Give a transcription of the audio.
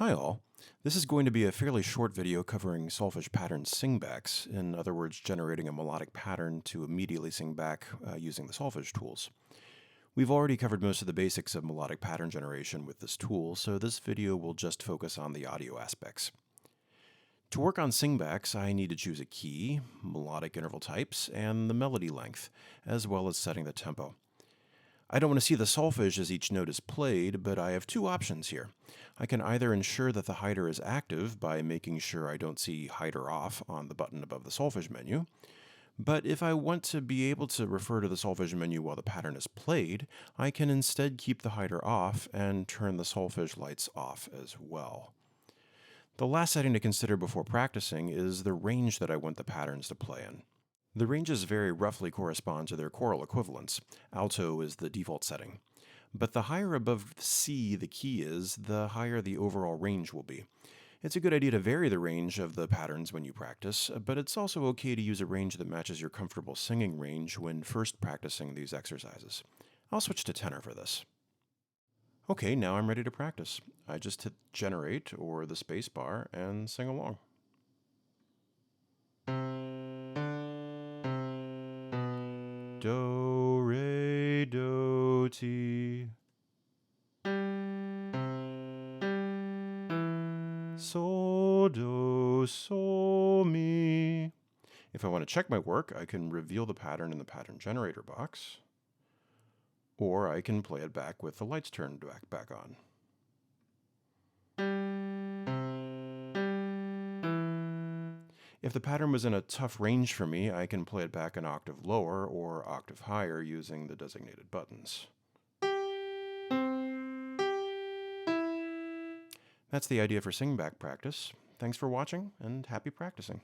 Hi all. This is going to be a fairly short video covering solfege pattern singbacks, in other words, generating a melodic pattern to immediately sing back using the Solfege tools. We've already covered most of the basics of melodic pattern generation with this tool, so this video will just focus on the audio aspects. To work on singbacks, I need to choose a key, melodic interval types, and the melody length, as well as setting the tempo. I don't want to see the solfege as each note is played, but I have two options here. I can either ensure that the hider is active by making sure I don't see hider off on the button above the solfege menu, but if I want to be able to refer to the solfege menu while the pattern is played, I can instead keep the hider off and turn the solfege lights off as well. The last setting to consider before practicing is the range that I want the patterns to play in. The ranges very roughly correspond to their choral equivalents. Alto is the default setting. But the higher above C the key is, the higher the overall range will be. It's a good idea to vary the range of the patterns when you practice, but it's also okay to use a range that matches your comfortable singing range when first practicing these exercises. I'll switch to tenor for this. Okay, now I'm ready to practice. I just hit generate or the space bar and sing along. Do, re, do, ti. Sol, do, sol, mi. If I want to check my work, I can reveal the pattern in the pattern generator box, or I can play it back with the lights turned back on. If the pattern was in a tough range for me, I can play it back an octave lower or octave higher using the designated buttons. That's the idea for singback practice. Thanks for watching, and happy practicing.